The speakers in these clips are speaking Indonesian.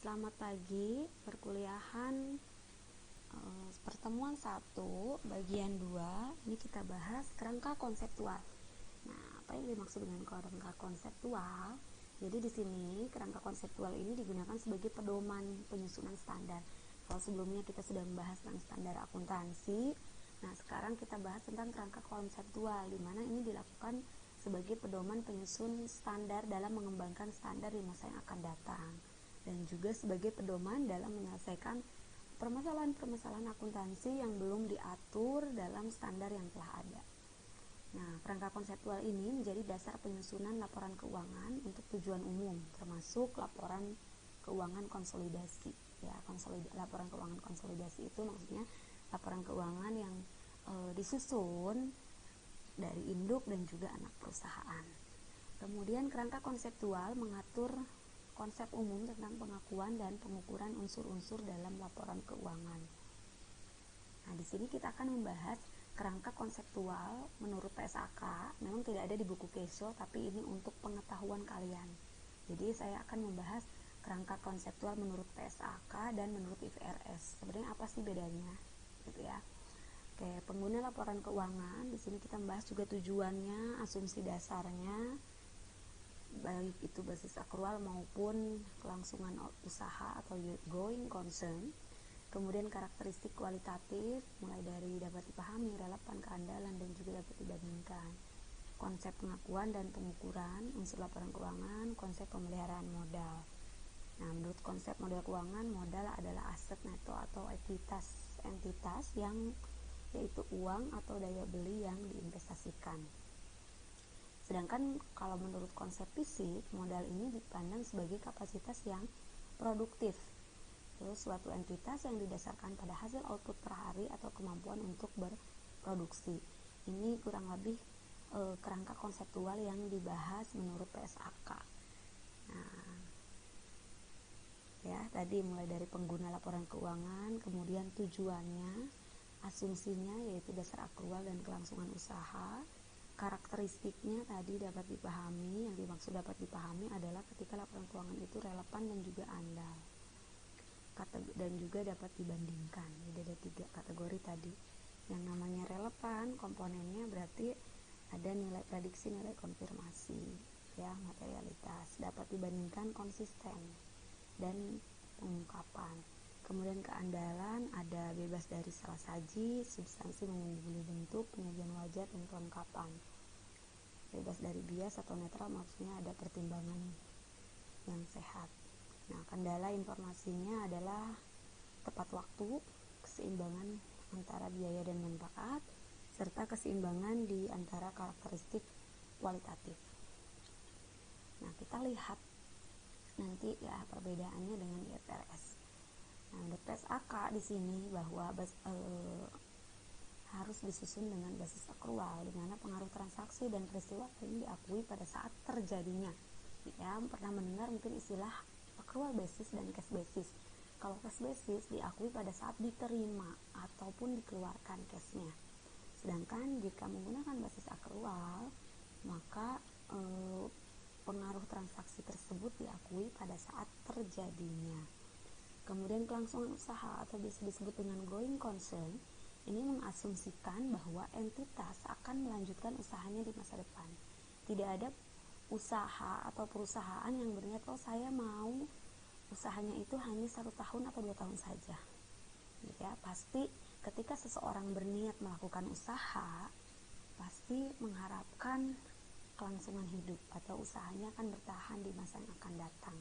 Selamat pagi, perkuliahan pertemuan 1 bagian 2. Ini kita bahas kerangka konseptual. Nah, apa yang dimaksud dengan kerangka konseptual? Jadi di sini kerangka konseptual ini digunakan sebagai pedoman penyusunan standar. Kalau sebelumnya kita sudah membahas tentang standar akuntansi, nah sekarang kita bahas tentang kerangka konseptual, di mana ini dilakukan sebagai pedoman penyusun standar dalam mengembangkan standar di masa yang akan datang, dan juga sebagai pedoman dalam menyelesaikan permasalahan-permasalahan akuntansi yang belum diatur dalam standar yang telah ada. Nah, kerangka konseptual ini menjadi dasar penyusunan laporan keuangan untuk tujuan umum, termasuk laporan keuangan konsolidasi. Ya, laporan keuangan konsolidasi itu maksudnya laporan keuangan yang disusun dari induk dan juga anak perusahaan. Kemudian kerangka konseptual mengatur konsep umum tentang pengakuan dan pengukuran unsur-unsur dalam laporan keuangan. Nah, di sini kita akan membahas kerangka konseptual menurut PSAK. Memang tidak ada di buku Kesho, tapi ini untuk pengetahuan kalian. Jadi saya akan membahas kerangka konseptual menurut PSAK dan menurut IFRS. Sebenarnya apa sih bedanya? Gitu ya. Oke, pengguna laporan keuangan. Di sini kita membahas juga tujuannya, asumsi dasarnya, baik itu basis akrual maupun kelangsungan usaha atau going concern. Kemudian karakteristik kualitatif, mulai dari dapat dipahami, relevan, keandalan, dan juga dapat dibandingkan. Konsep pengakuan dan pengukuran unsur laporan keuangan, konsep pemeliharaan modal. Nah, menurut konsep modal keuangan, modal adalah aset neto atau entitas yang yaitu uang atau daya beli yang diinvestasikan. Sedangkan kalau menurut konsep fisik, modal ini dipandang sebagai kapasitas yang produktif. Terus suatu entitas yang didasarkan pada hasil output per hari atau kemampuan untuk berproduksi. Ini kurang lebih kerangka konseptual yang dibahas menurut PSAK. Nah, ya, tadi mulai dari pengguna laporan keuangan, kemudian tujuannya, asumsinya yaitu dasar akrual dan kelangsungan usaha. Karakteristiknya tadi dapat dipahami, yang dimaksud dapat dipahami adalah ketika laporan keuangan itu relevan dan juga andal, dan juga dapat dibandingkan. Jadi ada 3 kategori tadi. Yang namanya relevan, komponennya berarti ada nilai prediksi, nilai konfirmasi, ya, materialitas. Dapat dibandingkan, konsisten dan pengungkapan. Kemudian keandalan ada bebas dari salah saji, substansi mengungguli bentuk, penyajian wajar, dan kelengkapan. Bebas dari bias atau netral maksudnya ada pertimbangan yang sehat. Nah, kendala informasinya adalah tepat waktu, keseimbangan antara biaya dan manfaat, serta keseimbangan di antara karakteristik kualitatif. Nah, kita lihat nanti ya perbedaannya dengan IFRS. Nah, menurut PSAK di sini bahwa harus disusun dengan basis akrual, di mana pengaruh transaksi dan peristiwa ini diakui pada saat terjadinya. Ya, pernah mendengar mungkin istilah akrual basis dan cash basis. Kalau cash basis diakui pada saat diterima ataupun dikeluarkan cashnya. Sedangkan jika menggunakan basis akrual, maka pengaruh transaksi tersebut diakui pada saat terjadinya. Kemudian kelangsungan usaha atau biasa disebut dengan going concern, ini mengasumsikan bahwa entitas akan melanjutkan usahanya di masa depan. Tidak ada usaha atau perusahaan yang berniat, saya mau usahanya itu hanya 1 tahun atau 2 tahun saja. Ya, pasti ketika seseorang berniat melakukan usaha, pasti mengharapkan kelangsungan hidup atau usahanya akan bertahan di masa yang akan datang.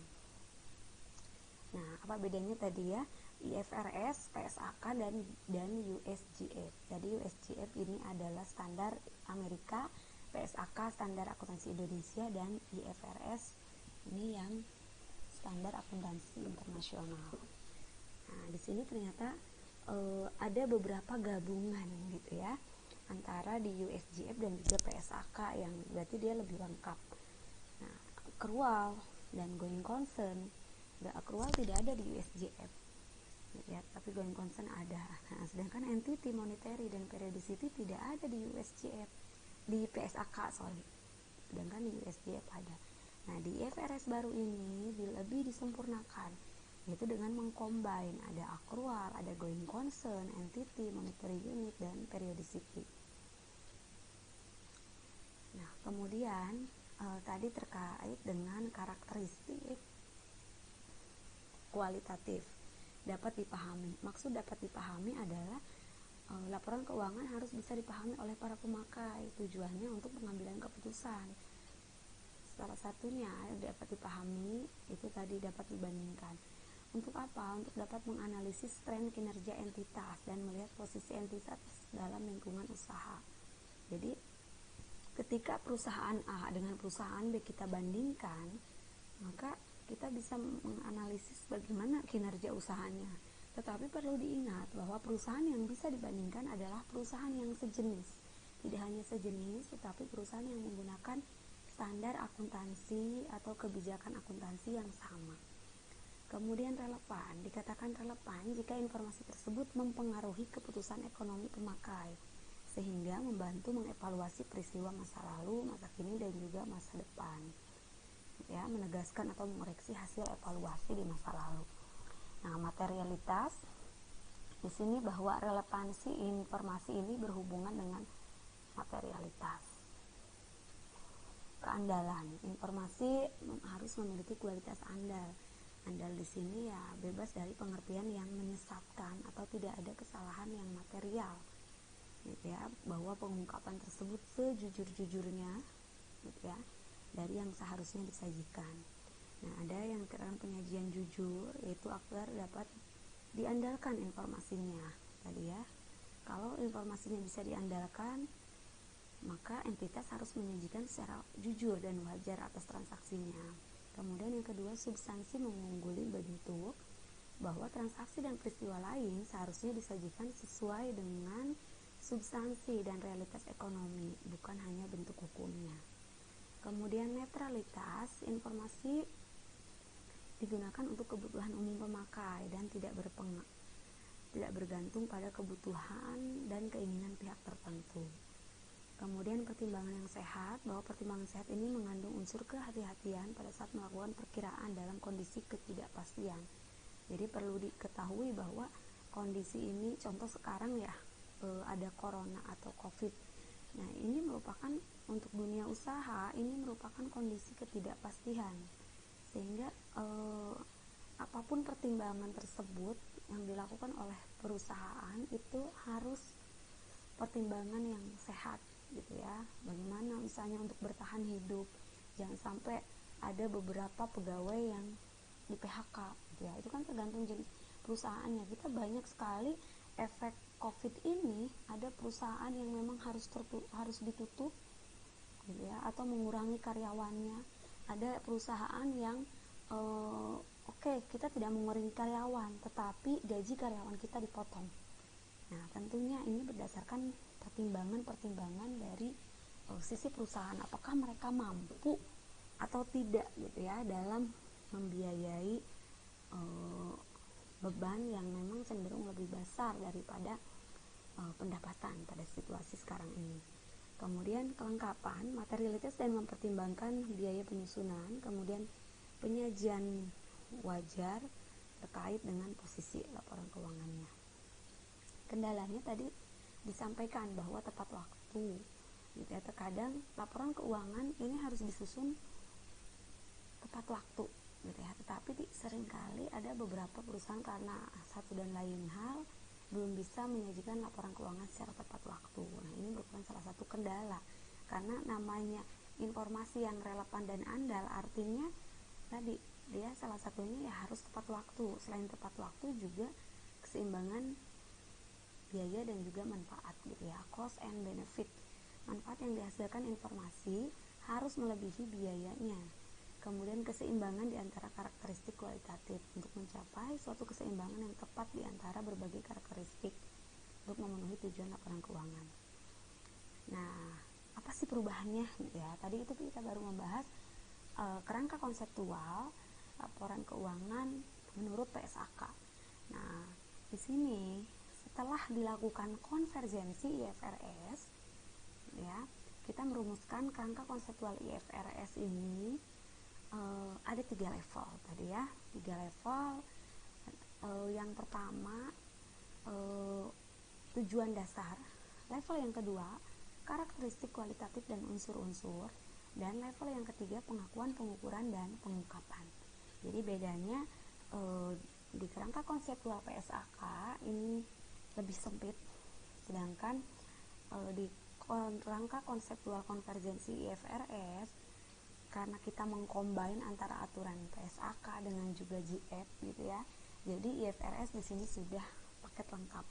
Nah, apa bedanya tadi ya? IFRS, PSAK, dan USGF. Jadi USGF ini adalah standar Amerika, PSAK standar akuntansi Indonesia, dan IFRS ini yang standar akuntansi internasional. Nah, di sini ternyata ada beberapa gabungan gitu ya antara di USGF dan juga PSAK, yang berarti dia lebih lengkap. Nah, akrual dan going concern, akrual tidak ada di USGF, ya, tapi going concern ada. Nah, sedangkan entity, monetary, dan periodicity tidak ada di USGF, di PSAK sedangkan di USGF ada. Nah, di IFRS baru ini lebih disempurnakan, yaitu dengan mengcombine ada accrual, ada going concern, entity, monetary unit, dan periodicity. Nah, kemudian tadi terkait dengan karakteristik kualitatif dapat dipahami. Maksud dapat dipahami adalah laporan keuangan harus bisa dipahami oleh para pemakai. Tujuannya untuk pengambilan keputusan. Salah satunya dapat dipahami itu tadi dapat dibandingkan. Untuk apa? Untuk dapat menganalisis tren kinerja entitas dan melihat posisi entitas dalam lingkungan usaha. Jadi ketika perusahaan A dengan perusahaan B kita bandingkan, maka kita bisa menganalisis bagaimana kinerja usahanya. Tetapi perlu diingat bahwa perusahaan yang bisa dibandingkan adalah perusahaan yang sejenis. Tidak hanya sejenis, tetapi perusahaan yang menggunakan standar akuntansi atau kebijakan akuntansi yang sama. Kemudian relevan, dikatakan relevan jika informasi tersebut mempengaruhi keputusan ekonomi pemakai, sehingga membantu mengevaluasi peristiwa masa lalu, masa kini, dan juga masa depan. Ya, menegaskan atau mengoreksi hasil evaluasi di masa lalu. Nah, materialitas di sini bahwa relevansi informasi ini berhubungan dengan materialitas. Keandalan, informasi harus memiliki kualitas andal. Andal di sini ya bebas dari pengertian yang menyesatkan atau tidak ada kesalahan yang material. Gitu ya, bahwa pengungkapan tersebut sejujur-jujurnya, gitu ya, dari yang seharusnya disajikan. Nah, ada yang dikatakan penyajian jujur, yaitu agar dapat diandalkan informasinya. Tadi ya, kalau informasinya bisa diandalkan, maka entitas harus menyajikan secara jujur dan wajar atas transaksinya. Kemudian yang kedua, substansi mengungguli bentuk, bahwa transaksi dan peristiwa lain seharusnya disajikan sesuai dengan substansi dan realitas ekonomi, bukan hanya bentuk hukumnya. Kemudian netralitas, informasi digunakan untuk kebutuhan umum pemakai dan tidak bergantung pada kebutuhan dan keinginan pihak tertentu. Kemudian pertimbangan yang sehat, bahwa pertimbangan sehat ini mengandung unsur kehati-hatian pada saat melakukan perkiraan dalam kondisi ketidakpastian. Jadi perlu diketahui bahwa kondisi ini, contoh sekarang ya, ada corona atau covid. Nah, ini merupakan untuk dunia usaha, ini merupakan kondisi ketidakpastian, sehingga apapun pertimbangan tersebut yang dilakukan oleh perusahaan itu harus pertimbangan yang sehat, gitu ya. Bagaimana misalnya untuk bertahan hidup, jangan sampai ada beberapa pegawai yang di PHK, gitu ya. Itu kan tergantung jenis perusahaannya. Kita banyak sekali efek COVID ini, ada perusahaan yang memang harus ditutup, gitu ya, atau mengurangi karyawannya. Ada perusahaan yang kita tidak mengurangi karyawan, tetapi gaji karyawan kita dipotong. Nah, tentunya ini berdasarkan pertimbangan dari sisi perusahaan, apakah mereka mampu atau tidak, gitu ya, dalam membiayai beban yang memang cenderung lebih besar daripada pendapatan pada situasi sekarang ini. Kemudian kelengkapan, materialitas dan mempertimbangkan biaya penyusunan, kemudian penyajian wajar terkait dengan posisi laporan keuangannya. Kendalanya tadi disampaikan bahwa tepat waktu, gitu ya. Terkadang laporan keuangan ini harus disusun tepat waktu, gitu ya. Tetapi seringkali ada beberapa perusahaan karena satu dan lain hal belum bisa menyajikan laporan keuangan secara tepat waktu. Nah, ini merupakan salah satu kendala, karena namanya informasi yang relevan dan andal, artinya tadi dia salah satunya ya harus tepat waktu. Selain tepat waktu juga keseimbangan biaya dan juga manfaat, gitu ya, cost and benefit. Manfaat yang dihasilkan informasi harus melebihi biayanya. Kemudian keseimbangan di antara karakteristik kualitatif untuk mencapai suatu keseimbangan yang tepat di antara berbagai karakteristik untuk memenuhi tujuan laporan keuangan. Nah, apa sih perubahannya, gitu ya? Tadi itu kita baru membahas kerangka konseptual laporan keuangan menurut PSAK. Nah, di sini setelah dilakukan konvergensi IFRS, ya, kita merumuskan kerangka konseptual IFRS ini ada 3 level tadi ya, 3 level. Yang pertama tujuan dasar, level yang kedua karakteristik kualitatif dan unsur-unsur, dan level yang ketiga pengakuan, pengukuran, dan pengungkapan. Jadi bedanya di kerangka konseptual PSAK ini lebih sempit, sedangkan di kerangka konseptual konvergensi IFRS karena kita mengcombine antara aturan PSAK dengan juga GF gitu ya. Jadi IFRS di sini sudah paket lengkap.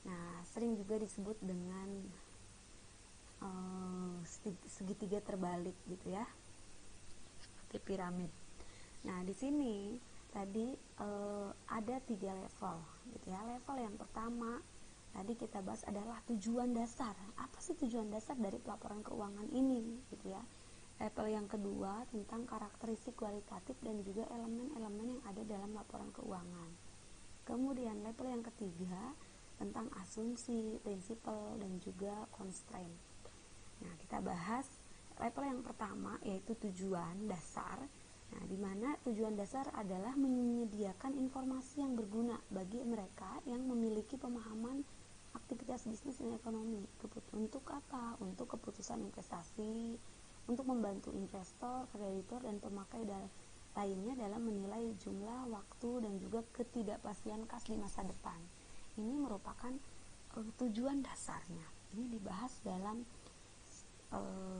Nah, sering juga disebut dengan segitiga terbalik gitu ya, seperti piramid. Nah, di sini tadi ada 3 level gitu ya. Level yang pertama tadi kita bahas adalah tujuan dasar. Apa sih tujuan dasar dari pelaporan keuangan ini gitu ya. Level yang kedua tentang karakteristik kualitatif dan juga elemen-elemen yang ada dalam laporan keuangan. Kemudian level yang ketiga tentang asumsi, prinsipal, dan juga constraint. Nah, kita bahas level yang pertama yaitu tujuan dasar. Nah, di mana tujuan dasar adalah menyediakan informasi yang berguna bagi mereka yang memiliki pemahaman aktivitas bisnis dan ekonomi. Untuk apa? Untuk keputusan investasi, untuk membantu investor, kreditor, dan pemakai lainnya dalam menilai jumlah, waktu, dan juga ketidakpastian kas di masa depan. Ini merupakan tujuan dasarnya. Ini dibahas dalam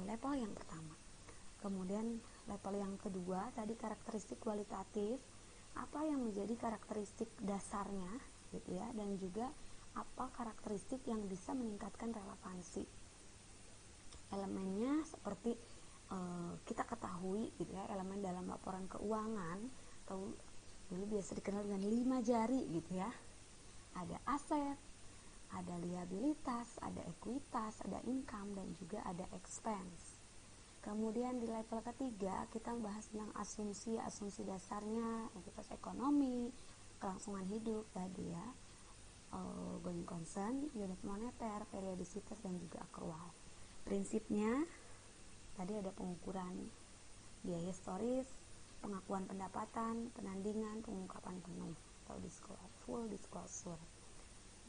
level yang pertama. Kemudian level yang kedua tadi karakteristik kualitatif, apa yang menjadi karakteristik dasarnya gitu ya, dan juga apa karakteristik yang bisa meningkatkan relevansi. Elemennya seperti kita ketahui gitu ya, elemen dalam laporan keuangan atau dulu biasa dikenal dengan 5 jari gitu ya. Ada aset, ada liabilitas, ada ekuitas, ada income, dan juga ada expense. Kemudian di level ketiga kita membahas tentang asumsi dasarnya, entitas ekonomi, kelangsungan hidup tadi ya, going concern, unit moneter, periodisitas, dan juga akrual. Prinsipnya tadi ada pengukuran biaya historis, pengakuan pendapatan, penandingan, pengungkapan penuh atau full disclosure.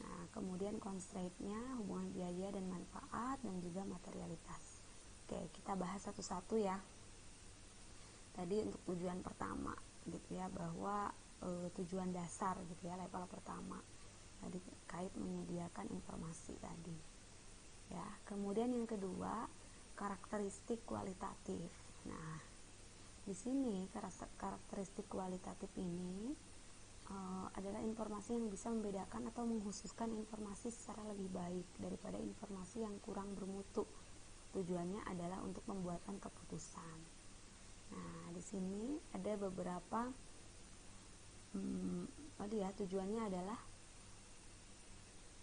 Nah, kemudian constraint-nya hubungan biaya dan manfaat, dan juga materialitas. Oke, kita bahas satu-satu ya. Tadi untuk tujuan pertama gitu ya, bahwa tujuan dasar gitu ya, level pertama tadi terkait menyediakan informasi tadi ya. Kemudian yang kedua karakteristik kualitatif. Nah, di sini karakteristik kualitatif ini adalah informasi yang bisa membedakan atau mengkhususkan informasi secara lebih baik daripada informasi yang kurang bermutu. Tujuannya adalah untuk pembuatan keputusan. Nah, di sini ada beberapa tujuannya adalah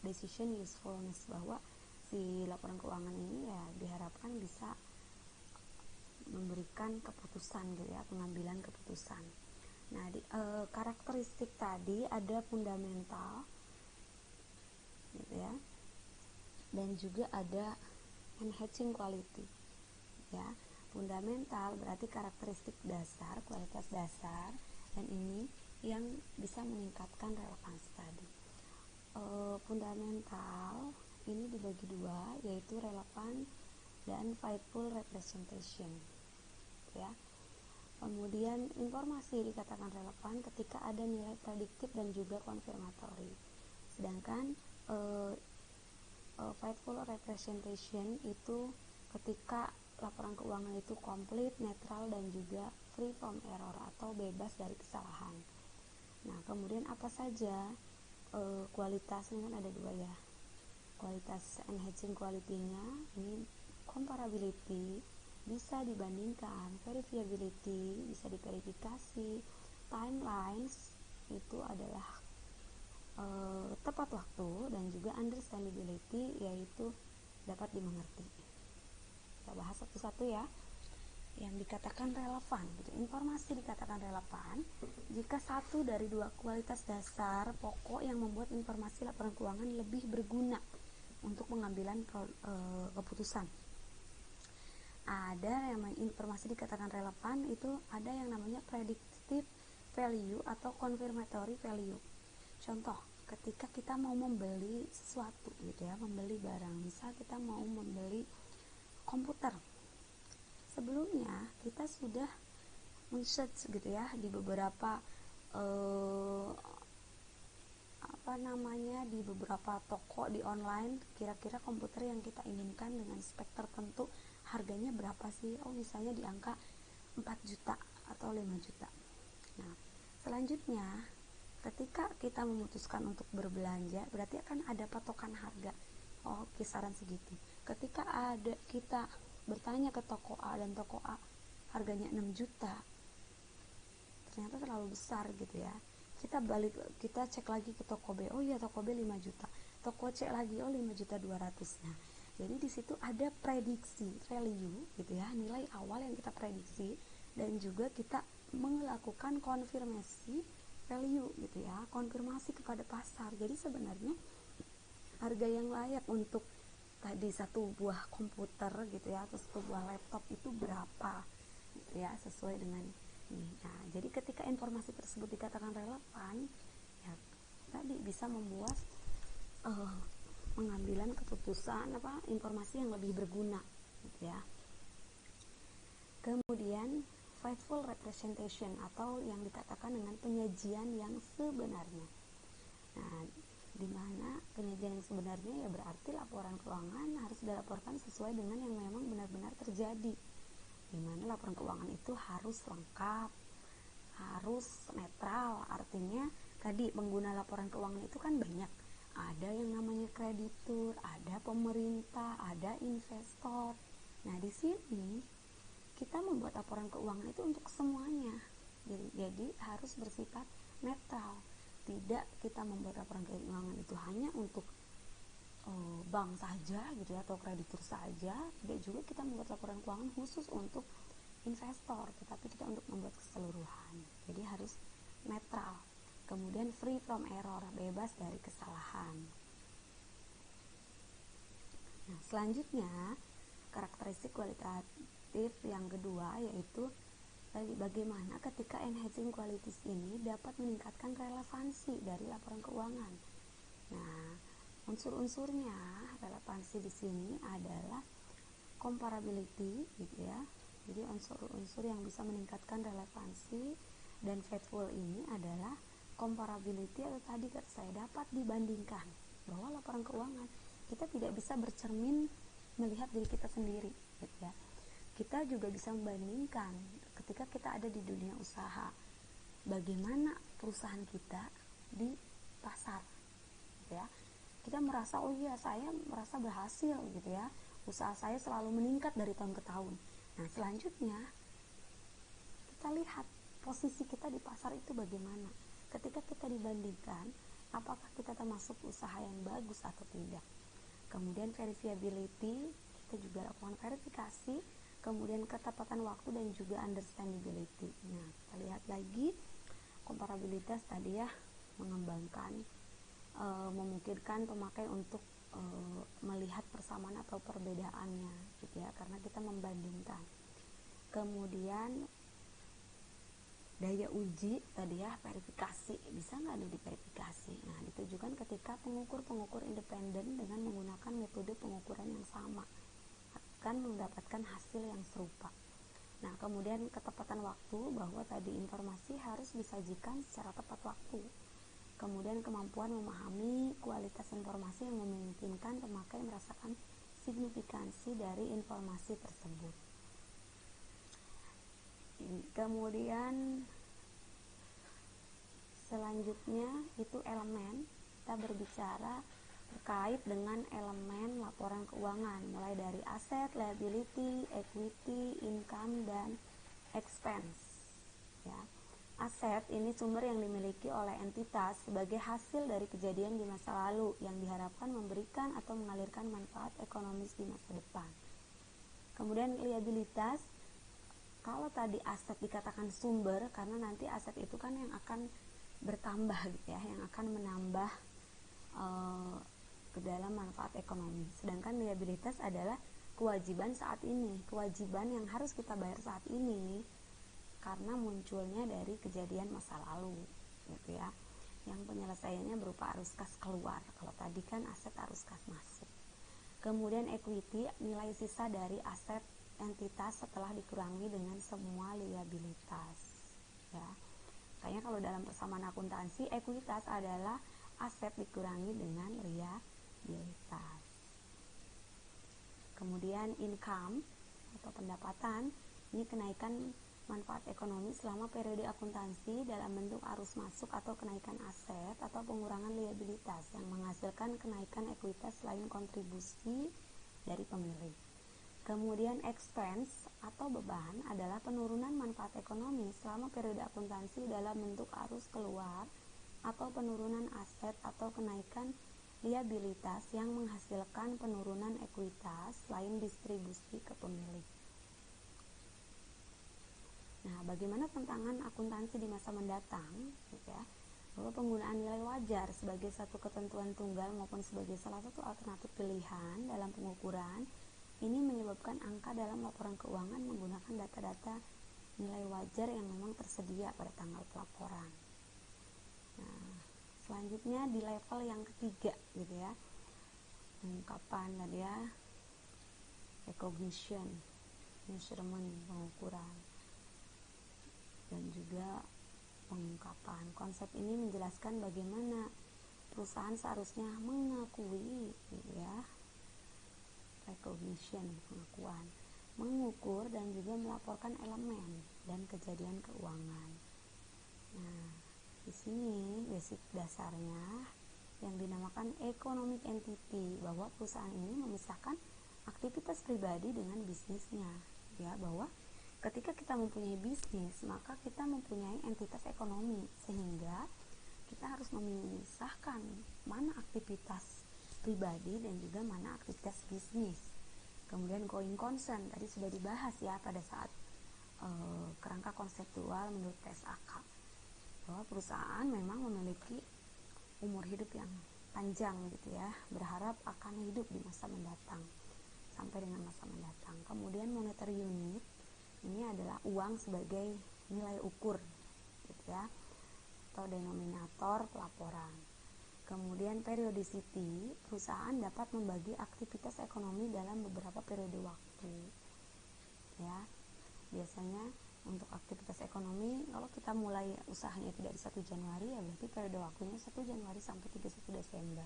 decision usefulness, bahwa si laporan keuangan ini ya diharapkan bisa memberikan keputusan gitu ya, pengambilan keputusan. Nah, karakteristik tadi ada fundamental gitu ya, dan juga ada enhancing quality ya. Fundamental berarti karakteristik dasar, kualitas dasar, dan ini yang bisa meningkatkan relevansi tadi. Fundamental ini dibagi dua, yaitu relevan dan faithful representation ya. Kemudian informasi dikatakan relevan ketika ada nilai prediktif dan juga konfirmatori. Sedangkan faithful representation itu ketika laporan keuangan itu komplit, netral, dan juga free from error atau bebas dari kesalahan. Nah, kemudian apa saja kualitasnya, kan ada dua ya. Kualitas enhancing quality-nya ini comparability, bisa dibandingkan, verifiability, bisa diverifikasi, timelines itu adalah tepat waktu, dan juga understandability yaitu dapat dimengerti. Kita bahas satu-satu ya. Yang dikatakan relevan gitu. Informasi dikatakan relevan jika satu dari dua kualitas dasar pokok yang membuat informasi laporan keuangan lebih berguna untuk pengambilan keputusan. Ada yang informasi dikatakan relevan itu ada yang namanya predictive value atau confirmatory value. Contoh, ketika kita mau membeli sesuatu gitu ya, membeli barang, misal kita mau membeli komputer, sebelumnya kita sudah men-search gitu ya di beberapa di beberapa toko di online, kira-kira komputer yang kita inginkan dengan spek tertentu harganya berapa sih. Oh, misalnya di angka 4 juta atau 5 juta. Nah, selanjutnya ketika kita memutuskan untuk berbelanja, berarti akan ada patokan harga. Oh, kisaran segitu. Ketika ada kita bertanya ke toko A dan toko A harganya 6 juta, ternyata terlalu besar gitu ya. Kita cek lagi ke toko B, oh iya toko B 5 juta, toko C lagi, oh 5 juta 200. Nah, jadi di situ ada prediksi value gitu ya, nilai awal yang kita prediksi, dan juga kita melakukan konfirmasi value gitu ya, konfirmasi kepada pasar. Jadi sebenarnya harga yang layak untuk tadi satu buah komputer gitu ya, atau satu buah laptop itu berapa gitu ya, sesuai dengan ini. Nah, jadi ketika informasi tersebut dikatakan relevan, ya tadi bisa membuat pengambilan keputusan informasi yang lebih berguna gitu ya. Kemudian faithful representation atau yang dikatakan dengan penyajian yang sebenarnya. Nah, di mana penyajian yang sebenarnya ya berarti laporan keuangan harus dilaporkan sesuai dengan yang memang benar-benar terjadi. Di mana laporan keuangan itu harus lengkap, harus netral. Artinya tadi pengguna laporan keuangan itu kan banyak. Ada yang namanya kreditur, ada pemerintah, ada investor. Nah, di sini kita membuat laporan keuangan itu untuk semuanya. Jadi harus bersifat netral. Tidak kita membuat laporan keuangan itu hanya untuk bank saja gitu ya, atau kreditur saja. Tidak juga kita membuat laporan keuangan khusus untuk investor, tetapi kita untuk membuat keseluruhan. Jadi harus netral. Kemudian free from error, bebas dari kesalahan. Nah, selanjutnya karakteristik kualitatif yang kedua yaitu bagaimana ketika enhancing qualities ini dapat meningkatkan relevansi dari laporan keuangan. Nah, unsur-unsurnya relevansi di sini adalah comparability gitu ya. Jadi unsur-unsur yang bisa meningkatkan relevansi dan faithful ini adalah comparability, atau tadi kata saya dapat dibandingkan, bahwa laporan keuangan kita tidak bisa bercermin melihat diri kita sendiri gitu ya. Kita juga bisa membandingkan ketika kita ada di dunia usaha, bagaimana perusahaan kita di pasar gitu ya. Kita merasa, oh iya saya merasa berhasil gitu ya, usaha saya selalu meningkat dari tahun ke tahun. Nah, selanjutnya kita lihat posisi kita di pasar itu bagaimana. Ketika kita dibandingkan, apakah kita termasuk usaha yang bagus atau tidak. Kemudian verifiability, kita juga lakukan verifikasi. Kemudian ketepatan waktu dan juga understandability. Nah, kita lihat lagi komparabilitas tadi ya, mengembangkan memungkinkan pemakai untuk melihat persamaan atau perbedaannya gitu ya, karena kita membandingkan. Kemudian daya uji tadi ya, verifikasi, bisa nggak diverifikasi. Nah, ditujukan ketika pengukur independen dengan menggunakan metode pengukuran yang sama akan mendapatkan hasil yang serupa. Nah, kemudian ketepatan waktu, bahwa tadi informasi harus disajikan secara tepat waktu. Kemudian kemampuan memahami kualitas informasi yang memungkinkan pemakai merasakan signifikansi dari informasi tersebut. Kemudian selanjutnya itu elemen, kita berbicara terkait dengan elemen laporan keuangan, mulai dari aset, liability, equity, income, dan expense ya. Aset ini sumber yang dimiliki oleh entitas sebagai hasil dari kejadian di masa lalu yang diharapkan memberikan atau mengalirkan manfaat ekonomis di masa depan. Kemudian liabilitas, kalau tadi aset dikatakan sumber karena nanti aset itu kan yang akan bertambah gitu ya, yang akan menambah ke dalam manfaat ekonomi. Sedangkan liabilitas adalah kewajiban saat ini, kewajiban yang harus kita bayar saat ini karena munculnya dari kejadian masa lalu gitu ya. yang penyelesaiannya berupa arus kas keluar. Kalau tadi kan aset arus kas masuk. Kemudian equity, nilai sisa dari aset entitas setelah dikurangi dengan semua liabilitas. Ya. Makanya kalau dalam persamaan akuntansi, ekuitas adalah aset dikurangi dengan liabilitas. Kemudian income atau pendapatan, ini kenaikan manfaat ekonomi selama periode akuntansi dalam bentuk arus masuk atau kenaikan aset atau pengurangan liabilitas yang menghasilkan kenaikan ekuitas selain kontribusi dari pemilik. Kemudian expense atau beban adalah penurunan manfaat ekonomi selama periode akuntansi dalam bentuk arus keluar atau penurunan aset atau kenaikan liabilitas yang menghasilkan penurunan ekuitas selain distribusi ke pemilik. Nah, bagaimana tantangan akuntansi di masa mendatang? Ya, bahwa penggunaan nilai wajar sebagai satu ketentuan tunggal maupun sebagai salah satu alternatif pilihan dalam pengukuran ini menyebabkan angka dalam laporan keuangan menggunakan data-data nilai wajar yang memang tersedia pada tanggal pelaporan. Nah, selanjutnya di level yang ketiga gitu ya, pengungkapan tadi ya, recognition, measurement, pengukuran, dan juga pengungkapan. Konsep ini menjelaskan bagaimana perusahaan seharusnya mengakui gitu ya, recognition, pengakuan, mengukur dan juga melaporkan elemen dan kejadian keuangan. Nah, di sini basic dasarnya yang dinamakan economic entity, bahwa perusahaan ini memisahkan aktivitas pribadi dengan bisnisnya. Ya, bahwa ketika kita mempunyai bisnis, maka kita mempunyai entitas ekonomi, sehingga kita harus memisahkan mana aktivitas pribadi dan juga mana aktivitas bisnis. Kemudian going concern tadi sudah dibahas ya pada saat kerangka konseptual menurut TSAK, bahwa perusahaan memang memiliki umur hidup yang panjang gitu ya, berharap akan hidup di masa mendatang sampai dengan masa mendatang. Kemudian monetary unit, ini adalah uang sebagai nilai ukur gitu ya, atau denominator pelaporan. Kemudian periodicity, perusahaan dapat membagi aktivitas ekonomi dalam beberapa periode waktu. Ya, biasanya untuk aktivitas ekonomi, kalau kita mulai usahanya itu dari 1 Januari, ya berarti periode waktunya 1 Januari sampai 31 Desember.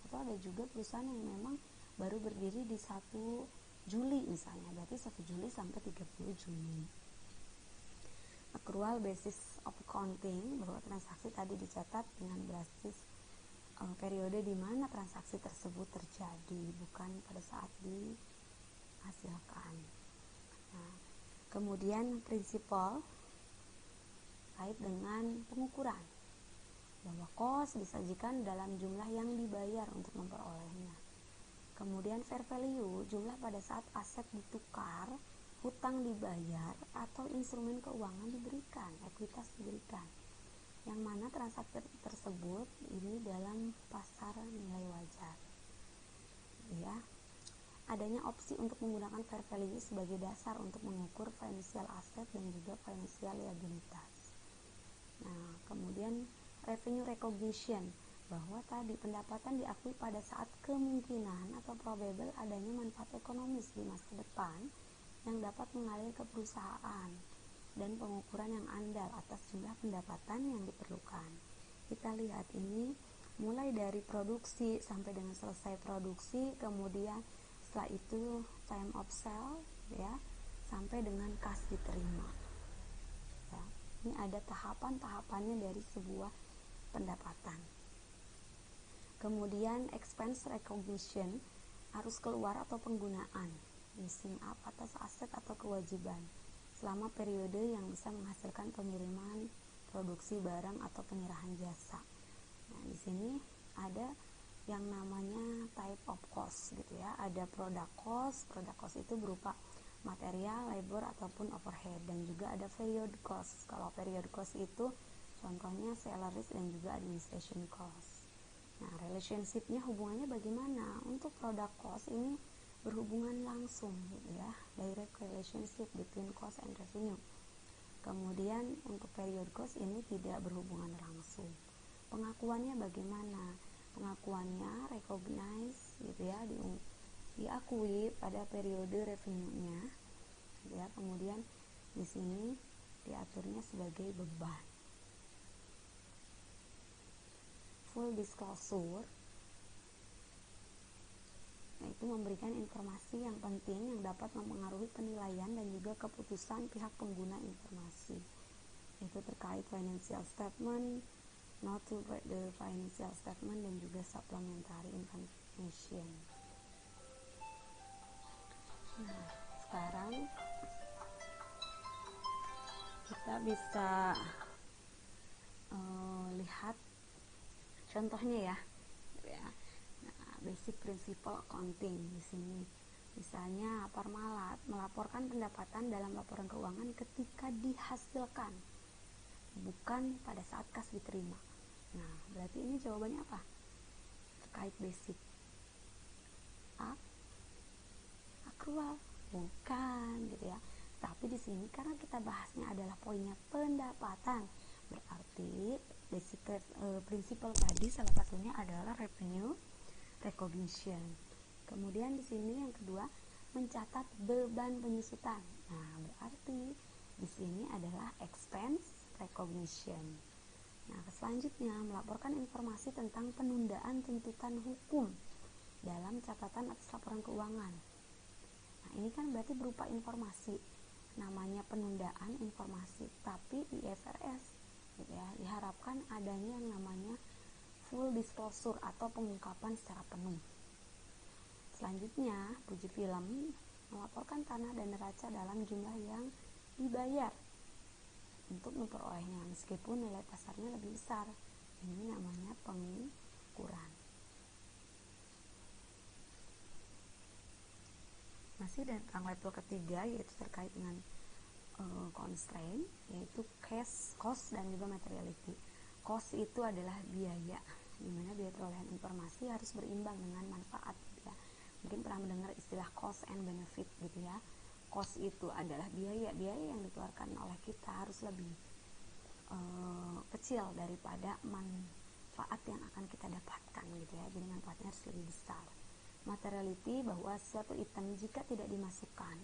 Atau ada juga perusahaan yang memang baru berdiri di 1 Juli misalnya, berarti 1 Juli sampai 30 Juni. Accrual basis of accounting, bahwa transaksi tadi dicatat dengan basis periode di mana transaksi tersebut terjadi, bukan pada saat dihasilkan. Nah, kemudian prinsipal kait dengan pengukuran, bahwa cost disajikan dalam jumlah yang dibayar untuk memperolehnya. Kemudian fair value, jumlah pada saat aset ditukar, hutang dibayar, atau instrumen keuangan diberikan, ekuitas diberikan, yang mana transaksi tersebut ini dalam pasar nilai wajar. Ya, adanya opsi untuk menggunakan fair value sebagai dasar untuk mengukur financial asset dan juga financial liabilitas. Nah, kemudian revenue recognition, bahwa tadi pendapatan diakui pada saat kemungkinan atau probable adanya manfaat ekonomis di masa depan yang dapat mengalir ke perusahaan, dan pengukuran yang andal atas jumlah pendapatan yang diperlukan. Kita lihat ini mulai dari produksi sampai dengan selesai produksi, kemudian setelah itu time of sale ya, sampai dengan kas diterima. Ya, ini ada tahapan-tahapannya dari sebuah pendapatan. Kemudian expense recognition, arus keluar atau penggunaan, using up atas aset atau kewajiban selama periode yang bisa menghasilkan pengiriman produksi barang atau penyerahan jasa. Nah, di sini ada yang namanya type of cost gitu ya. Ada product cost. Product cost itu berupa material, labor ataupun overhead, dan juga ada period cost. Kalau period cost itu contohnya salaries dan juga administration cost. Nah, relationship-nya hubungannya bagaimana? Untuk product cost ini berhubungan langsung gitu ya, direct relationship between cost and revenue. Kemudian untuk period cost ini tidak berhubungan langsung. Pengakuannya bagaimana? Pengakuannya recognize gitu ya, diakui pada periode revenue-nya gitu ya. Kemudian di sini diaturnya sebagai beban. Full disclosure yaitu memberikan informasi yang penting yang dapat mempengaruhi penilaian dan juga keputusan pihak pengguna informasi. Itu terkait financial statement, not to the financial statement, dan juga supplementary information. Nah, sekarang kita bisa lihat contohnya ya. Nah, basic principle accounting di sini. Misalnya Parmalat melaporkan pendapatan dalam laporan keuangan ketika dihasilkan, bukan pada saat kas diterima. Nah, berarti ini jawabannya apa? Terkait basic. Akrual, bukan gitu ya. Tapi di sini karena kita bahasnya adalah poinnya pendapatan, berarti basic principle tadi salah satunya adalah revenue recognition. Kemudian di sini yang kedua, mencatat beban penyusutan. Nah, berarti di sini adalah expense recognition. Nah, selanjutnya melaporkan informasi tentang penundaan tuntutan hukum dalam catatan atas laporan keuangan. Nah, ini kan berarti berupa informasi. Namanya penundaan informasi, tapi di IFRS gitu ya, diharapkan adanya yang namanya full disclosure atau pengungkapan secara penuh. Selanjutnya, Fuji Film melaporkan tanah dan neraca dalam jumlah yang dibayar untuk memperolehnya meskipun nilai pasarnya lebih besar. Ini namanya pengukuran. Masih tentang level ketiga, yaitu terkait dengan constraint, yaitu cost dan juga materiality. Cost itu adalah biaya, dimana biaya perolehan informasi harus berimbang dengan manfaat gitu ya. Mungkin pernah mendengar istilah cost and benefit gitu ya. Cost itu adalah biaya yang dikeluarkan oleh kita harus lebih kecil daripada manfaat yang akan kita dapatkan gitu ya. Jadi manfaatnya harus lebih besar. Materiality, bahwa suatu item jika tidak dimasukkan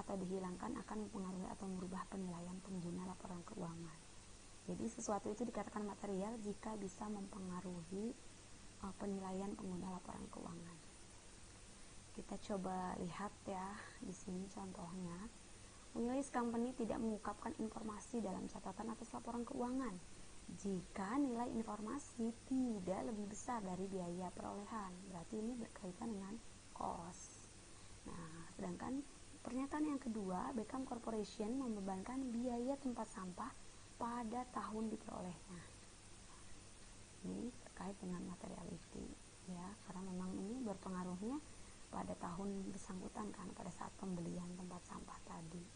atau dihilangkan akan mempengaruhi atau merubah penilaian pengguna laporan keuangan. Jadi sesuatu itu dikatakan material jika bisa mempengaruhi penilaian pengguna laporan keuangan. Kita coba lihat ya di sini contohnya. Willis Company tidak mengungkapkan informasi dalam catatan atas laporan keuangan jika nilai informasi tidak lebih besar dari biaya perolehan. Berarti ini berkaitan dengan cost. Nah, sedangkan pernyataan yang kedua, Beckham Corporation membebankan biaya tempat sampah pada tahun diperolehnya. Ini terkait dengan materiality ya, karena memang ini berpengaruhnya pada tahun bersangkutan kan, pada saat pembelian tempat sampah tadi.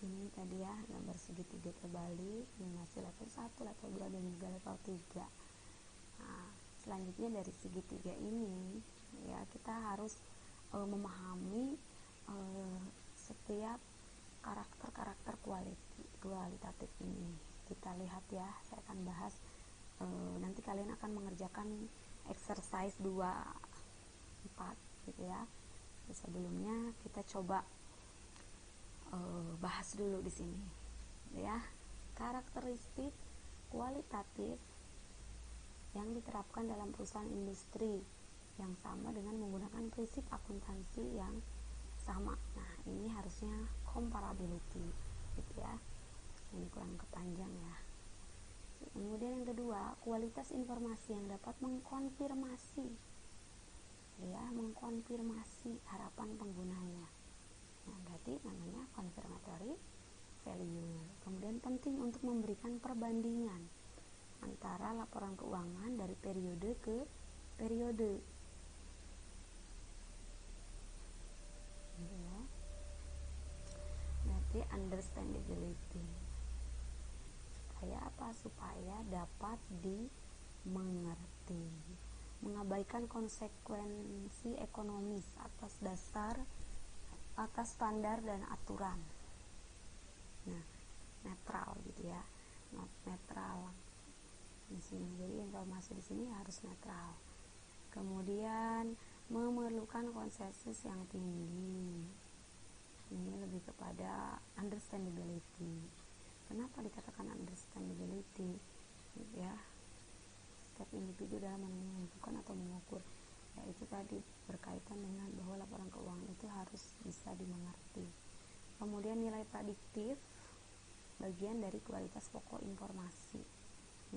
Ini tadi ya gambar segitiga terbalik, ini masih level 1, level 2 dan juga level 3. Nah, selanjutnya dari segitiga ini ya kita harus memahami setiap karakter kualitatif ini. Kita lihat ya, saya akan bahas nanti kalian akan mengerjakan exercise 2-4 gitu ya. Sebelumnya kita coba bahas dulu di sini ya, karakteristik kualitatif yang diterapkan dalam perusahaan industri yang sama dengan menggunakan prinsip akuntansi yang sama. Nah, ini harusnya comparability gitu ya. Ini kurang kepanjang ya. Kemudian yang kedua, kualitas informasi yang dapat mengkonfirmasi harapan penggunanya. Nah, berarti namanya confirmatory value. Kemudian penting untuk memberikan perbandingan antara laporan keuangan dari periode ke periode. Ya. Berarti understandability. Supaya apa? Supaya dapat dimengerti. Mengabaikan konsekuensi ekonomis atas standar dan aturan. Nah, netral gitu ya, not netral di sini. Jadi informasi di sini harus netral. Kemudian memerlukan konsensus yang tinggi. Ini lebih kepada understandability. Kenapa dikatakan understandability? Ya, setiap individu dalam menentukan atau mengukur, yaitu tadi berkaitan dengan bahwa laporan keuangan itu harus bisa dimengerti. Kemudian nilai prediktif, bagian dari kualitas pokok informasi.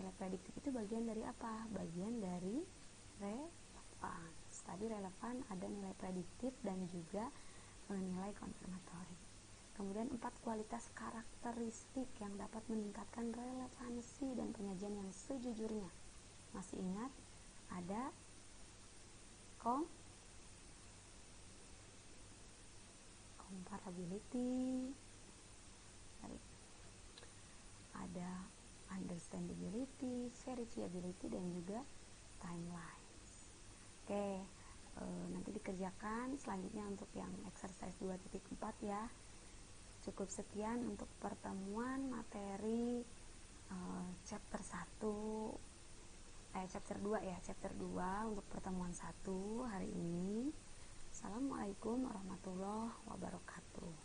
Nilai prediktif itu bagian dari apa? Bagian dari relevans. Tadi relevan ada nilai prediktif dan juga nilai konfirmatorik. Kemudian 4 kualitas karakteristik yang dapat meningkatkan relevansi dan penyajian yang sejujurnya. Masih ingat? Ada comparability, ada understandability, verifiability, dan juga timelines. Oke, nanti dikerjakan selanjutnya untuk yang exercise 2.4 ya. Cukup sekian untuk pertemuan materi chapter 2 untuk pertemuan 1 hari ini. Assalamualaikum warahmatullahi wabarakatuh.